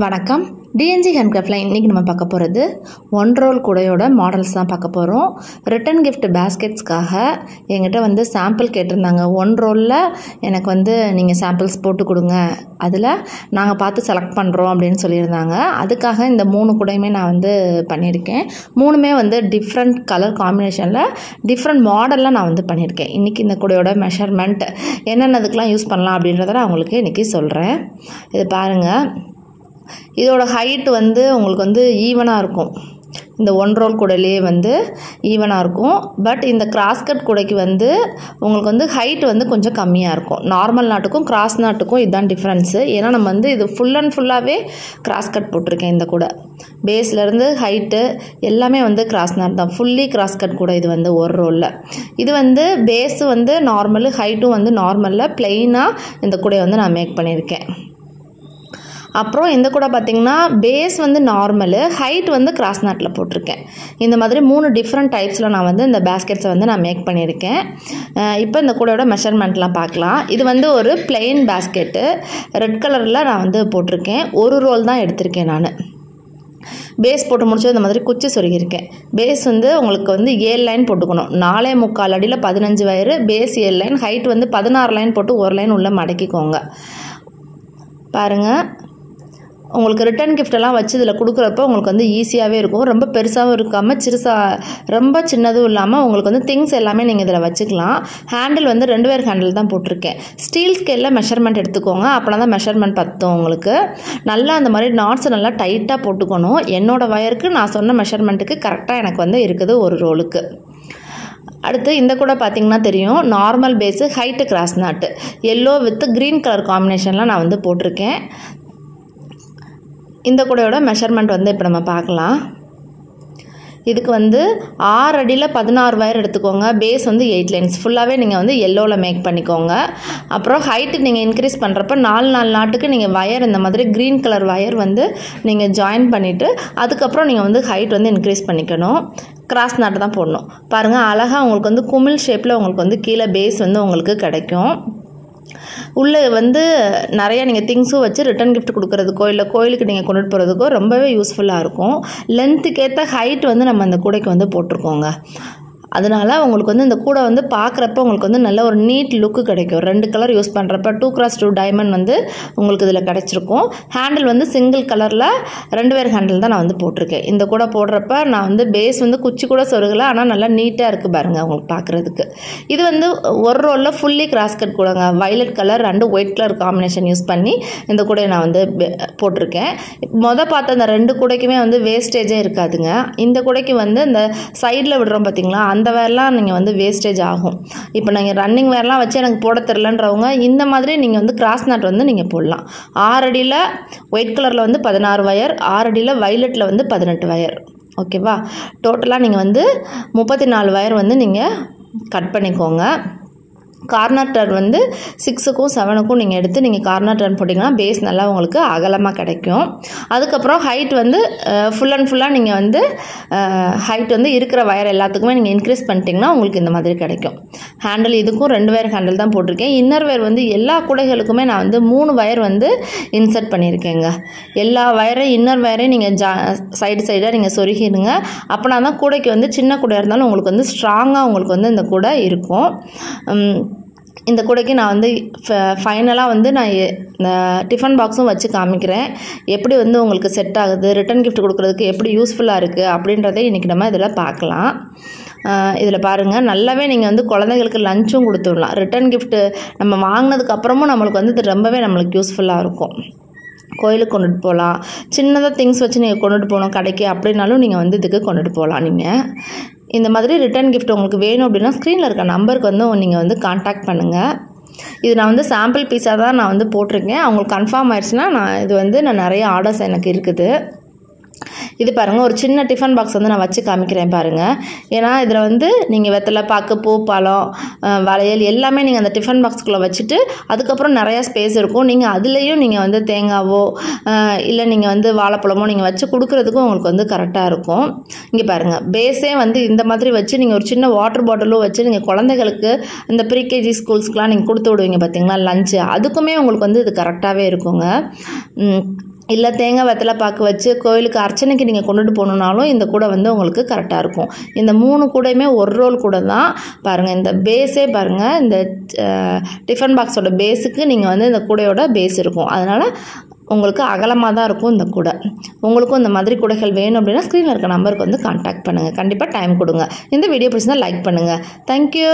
வணக்கம். டிஎன்ஜி ஹேண்ட்கிராஃப்டில் இன்றைக்கி நம்ம பார்க்க போகிறது 1 ரோல் கூடையோட மாடல்ஸ் தான் பார்க்க போகிறோம். ரிட்டன் கிஃப்ட் பேஸ்கெட்ஸ்க்காக என்கிட்ட சாம்பிள் கேட்டிருந்தாங்க. 1 ரோலில் எனக்கு நீங்கள் சாம்பிள்ஸ் போட்டு கொடுங்க, அதில் நாங்கள் பார்த்து செலக்ட் பண்ணுறோம் அப்படின்னு சொல்லியிருந்தாங்க. அதுக்காக இந்த 3 கூடையுமே நான் பண்ணியிருக்கேன். 3மே டிஃப்ரெண்ட் கலர் காம்பினேஷனில் டிஃப்ரெண்ட் மாடலில் நான் பண்ணியிருக்கேன். இன்றைக்கி இந்த கூடையோட மெஷர்மெண்ட் என்னென்னதுக்கெலாம் யூஸ் பண்ணலாம் அப்படின்றத நான் உங்களுக்கு இன்றைக்கி சொல்கிறேன். இது பாருங்கள், இதோட ஹைட் உங்களுக்கு ஈவனாக இருக்கும். இந்த 1 ரோல் கூடையிலே ஈவனாக இருக்கும். பட் இந்த கிராஸ்கட் கூடைக்கு உங்களுக்கு ஹைட் கொஞ்சம் கம்மியாக இருக்கும். நார்மல் நாட்டுக்கும் கிராஸ் நாட்டுக்கும் இதுதான் டிஃப்ரென்ஸு. ஏன்னா நம்ம இது ஃபுல் அண்ட் ஃபுல்லாகவே கிராஸ்கட் போட்டிருக்கேன். இந்த கூடை பேஸ்லேருந்து ஹைட்டு எல்லாமே கிராஸ் நாட் தான். ஃபுல்லி கிராஸ்கட் கூடை இது 1 ரோலில். இது பேஸு நார்மலு, ஹைட்டும் நார்மலில் ப்ளெயினாக இந்த கூடையை நான் மேக் பண்ணியிருக்கேன். அப்புறம் இந்த கூட பார்த்திங்கன்னா பேஸ் நார்மலு, ஹைட் கிராஸ் நாட்டில் போட்டிருக்கேன். இந்த மாதிரி 3 டிஃப்ரெண்ட் டைப்ஸில் நான் இந்த பேஸ்கெட்ஸை நான் மேக் பண்ணியிருக்கேன். இப்போ இந்த கூடையோட மெஷர்மெண்ட்லாம் பார்க்கலாம். இது ஒரு பிளெயின் பேஸ்கெட்டு, ரெட் கலரில் நான் போட்டிருக்கேன். 1 ரோல் தான் எடுத்திருக்கேன் நான். பேஸ் போட்டு முடிச்சு இந்த மாதிரி குச்சி சொருகியிருக்கேன். பேஸ் உங்களுக்கு 7 லைன் போட்டுக்கணும். 4.25 அடியில் 15 wire, base 7 line, height 16 line போட்டு 1 லைன் உள்ளே மடக்கிக்கோங்க. பாருங்கள், உங்களுக்கு ரிட்டன் கிஃப்டெல்லாம் வச்சு இதில் கொடுக்குறப்ப உங்களுக்கு ஈஸியாகவே இருக்கும். ரொம்ப பெருசாகவும் இருக்காமல் ரொம்ப சின்னதும் இல்லாமல் உங்களுக்கு திங்ஸ் எல்லாமே நீங்கள் இதில் வச்சுக்கலாம். ஹேண்டில் 2 வேர் ஹேண்டில் தான் போட்டிருக்கேன். ஸ்டீல் ஸ்கேலில் மெஷர்மெண்ட் எடுத்துக்கோங்க, அப்படின்னா தான் மெஷர்மெண்ட் பற்றும் உங்களுக்கு. நல்லா அந்த மாதிரி நாட்ஸ் நல்லா டைட்டாக போட்டுக்கணும். என்னோடய வயருக்கு நான் சொன்ன மெஷர்மெண்ட்டுக்கு கரெக்டாக எனக்கு இருக்குது 1 ரோலுக்கு. அடுத்து இந்த கூட பார்த்திங்கன்னா தெரியும், நார்மல் பேஸு, ஹைட்டு கிராஸ் நாட்டு, எல்லோ வித் க்ரீன் கலர் காம்பினேஷனில் நான் போட்டிருக்கேன். இந்த கூடையோட மெஷர்மெண்ட் இப்போ நம்ம பார்க்கலாம். இதுக்கு 6 அடியில் 16 வயர் எடுத்துக்கோங்க. பேஸ் 8 லைன்ஸ் ஃபுல்லாகவே நீங்கள் எல்லோவில் மேக் பண்ணிக்கோங்க. அப்புறம் ஹைட்டு நீங்கள் இன்க்ரீஸ் பண்ணுறப்ப 4 நாட்டுக்கு நீங்கள் வயர் இந்த மாதிரி க்ரீன் கலர் வயர் நீங்கள் ஜாயின் பண்ணிவிட்டு அதுக்கப்புறம் நீங்கள் ஹைட் இன்க்ரீஸ் பண்ணிக்கணும். கிராஸ் நாட்டு தான் போடணும். பாருங்கள், அழகாக உங்களுக்கு குமிழ் ஷேப்பில் உங்களுக்கு கீழே பேஸ் உங்களுக்கு கிடைக்கும். உள்ளே நிறையா நீங்கள் திங்ஸும் வச்சு ரிட்டன் கிஃப்ட் கொடுக்குறதுக்கோ இல்லை கோயிலுக்கு நீங்கள் கொண்டுட்டு போகிறதுக்கோ ரொம்பவே யூஸ்ஃபுல்லாக இருக்கும். லென்த்துக்கேற்ற ஹைட் நம்ம அந்த கூடைக்கு போட்டிருக்கோங்க. அதனால் உங்களுக்கு இந்த கூடை பார்க்குறப்ப உங்களுக்கு நல்ல ஒரு நீட் லுக்கு கிடைக்கும். 2 கலர் யூஸ் பண்ணுறப்ப 2x2 டைமண்ட் உங்களுக்கு இதில் கிடச்சிருக்கும். ஹேண்டில் சிங்கிள் கலரில் 2 வேர் ஹேண்டில் தான் நான் போட்டிருக்கேன். இந்த கூடை போடுறப்ப நான் பேஸ் குச்சி கூட சொருகலை, ஆனால் நல்லா நீட்டாக இருக்குது பாருங்கள் உங்களுக்கு பார்க்குறதுக்கு. இது 1 ரோலில் ஃபுல்லி கிராஸ்கட் கூடங்க. Violet colour and white colour combination use பண்ணி இந்த கூடையை நான் போட்டிருக்கேன். பார்த்த அந்த 2 கூடைக்குமே வேஸ்டேஜே இருக்காதுங்க. இந்த கூடைக்கு இந்த சைடில் விடுறோம் பார்த்திங்களா, அந்த வேர்லாம் நீங்கள் வேஸ்டேஜ் ஆகும். இப்போ நீங்கள் ரன்னிங் வேர்லாம் வச்சு எனக்கு போட தெரிலன்றவங்க இந்த மாதிரி நீங்கள் கிராஸ் நாட் நீங்கள் போடலாம். 6 அடியில் ஒயிட் கலரில் 16 வயர், 6 அடியில் வயலட்டில் 18 வயர். ஓகேவா? டோட்டலாக நீங்கள் 34 வயர் நீங்கள் கட் பண்ணிக்கோங்க. கார்னர் டர்ன் 6க்கும் 7க்கும் நீங்கள் எடுத்து நீங்கள் கார்னர் டர்ன் போட்டிங்கன்னா பேஸ் நல்லா உங்களுக்கு அகலமாக கிடைக்கும். அதுக்கப்புறம் ஹைட் ஃபுல் அண்ட் ஃபுல்லாக நீங்கள் ஹைட் இருக்கிற வயர் எல்லாத்துக்குமே நீங்கள் இன்க்ரீஸ் பண்ணிட்டீங்கன்னா உங்களுக்கு இந்த மாதிரி கிடைக்கும். ஹேண்டில் இதுக்கும் 2 வேர் ஹேண்டில் தான் போட்டிருக்கேன். இன்னர் வேர் எல்லா கூடைகளுக்குமே நான் 3 வயர் இன்சர்ட் பண்ணியிருக்கேங்க. எல்லா வயரையும் இன்னர் வயரையும் நீங்கள் சைடாக நீங்கள் சொருகிடுங்க. அப்படின்னா தான் கூடைக்கு சின்ன கூடையாக இருந்தாலும் உங்களுக்கு ஸ்ட்ராங்காக உங்களுக்கு இந்த கூடை இருக்கும். இந்த கூடைக்கு நான் ஃபைனலாக நான் இந்த டிஃபன் பாக்ஸும் வச்சு காமிக்கிறேன். எப்படி உங்களுக்கு செட் ஆகுது, ரிட்டன் கிஃப்ட் கொடுக்குறதுக்கு எப்படி யூஸ்ஃபுல்லாக இருக்குது அப்படின்றத இன்றைக்கி நம்ம இதில் பார்க்கலாம். இதில் பாருங்கள், நல்லாவே நீங்கள் குழந்தைகளுக்கு லஞ்சும் கொடுத்துடலாம். ரிட்டன் கிஃப்ட்டு நம்ம வாங்கினதுக்கப்புறமும் நம்மளுக்கு இது ரொம்பவே நம்மளுக்கு யூஸ்ஃபுல்லாக இருக்கும். கோயிலுக்கு கொண்டுட்டு போகலாம், சின்னதாக திங்ஸ் வச்சு நீங்கள் கொண்டுட்டு போகணும் கடைக்கு அப்படின்னாலும் நீங்கள் இதுக்கு கொண்டுட்டு போகலாம். நீங்கள் இந்த மாதிரி ரிட்டன் கிஃப்ட் உங்களுக்கு வேணும் அப்படின்னா ஸ்க்ரீனில் இருக்க நம்பருக்கு நீங்கள் கான்டாக்ட் பண்ணுங்கள். இது நான் சாம்பிள் பீஸாக தான் நான் போட்டிருக்கேன். அவங்களுக்கு கன்ஃபார்ம் ஆயிடுச்சுன்னா நான் நிறைய ஆர்டர்ஸ் எனக்கு இருக்குது. இது பாருங்கள், ஒரு சின்ன டிஃபன் பாக்ஸ் நான் வச்சு காமிக்கிறேன் பாருங்கள். ஏன்னா இதில் நீங்கள் வெத்தலை பாக்கு, பூ, பழம், வளையல் எல்லாமே நீங்கள் அந்த டிஃபன் பாக்ஸ்குள்ளே வச்சுட்டு அதுக்கப்புறம் நிறையா ஸ்பேஸ் இருக்கும். நீங்கள் அதுலேயும் நீங்கள் தேங்காவோ இல்லை நீங்கள் வாழைப்பழமோ நீங்கள் வச்சு கொடுக்குறதுக்கும் உங்களுக்கு கரெக்டாக இருக்கும். இங்கே பாருங்கள், பேஸே இந்த மாதிரி வச்சு நீங்கள் ஒரு சின்ன வாட்டர் பாட்டிலும் வச்சு நீங்கள் குழந்தைகளுக்கு இந்த ப்ரீகேஜி ஸ்கூல்ஸ்க்கெலாம் நீங்கள் கொடுத்து விடுவீங்க பார்த்தீங்களா லஞ்சு, அதுக்குமே உங்களுக்கு இது கரெக்டாகவே இருக்குங்க. இல்லை தேங்காய் வெத்தலை பாக்கு வச்சு கோயிலுக்கு அர்ச்சனைக்கு நீங்கள் கொண்டுட்டு போகணுன்னாலும் இந்த கூடை வந்து உங்களுக்கு கரெக்டாக இருக்கும். இந்த 3 கூடையுமே ஒரு ரோல் கூட தான். பாருங்கள், இந்த பேஸே பாருங்கள், இந்த டிஃபன் பாக்ஸோட பேஸுக்கு நீங்கள் வந்து இந்த கூடையோட பேஸ் இருக்கும். அதனால் உங்களுக்கு அகலமாக தான் இருக்கும் இந்த கூடை. உங்களுக்கும் இந்த மாதிரி கூடைகள் வேணும் அப்படின்னா ஸ்க்ரீனில் இருக்க நம்பருக்கு வந்து கான்டாக்ட் பண்ணுங்கள். கண்டிப்பாக டைம் கொடுங்க. இந்த வீடியோ பிடிச்சிருந்தா லைக் பண்ணுங்கள். தேங்க்யூ.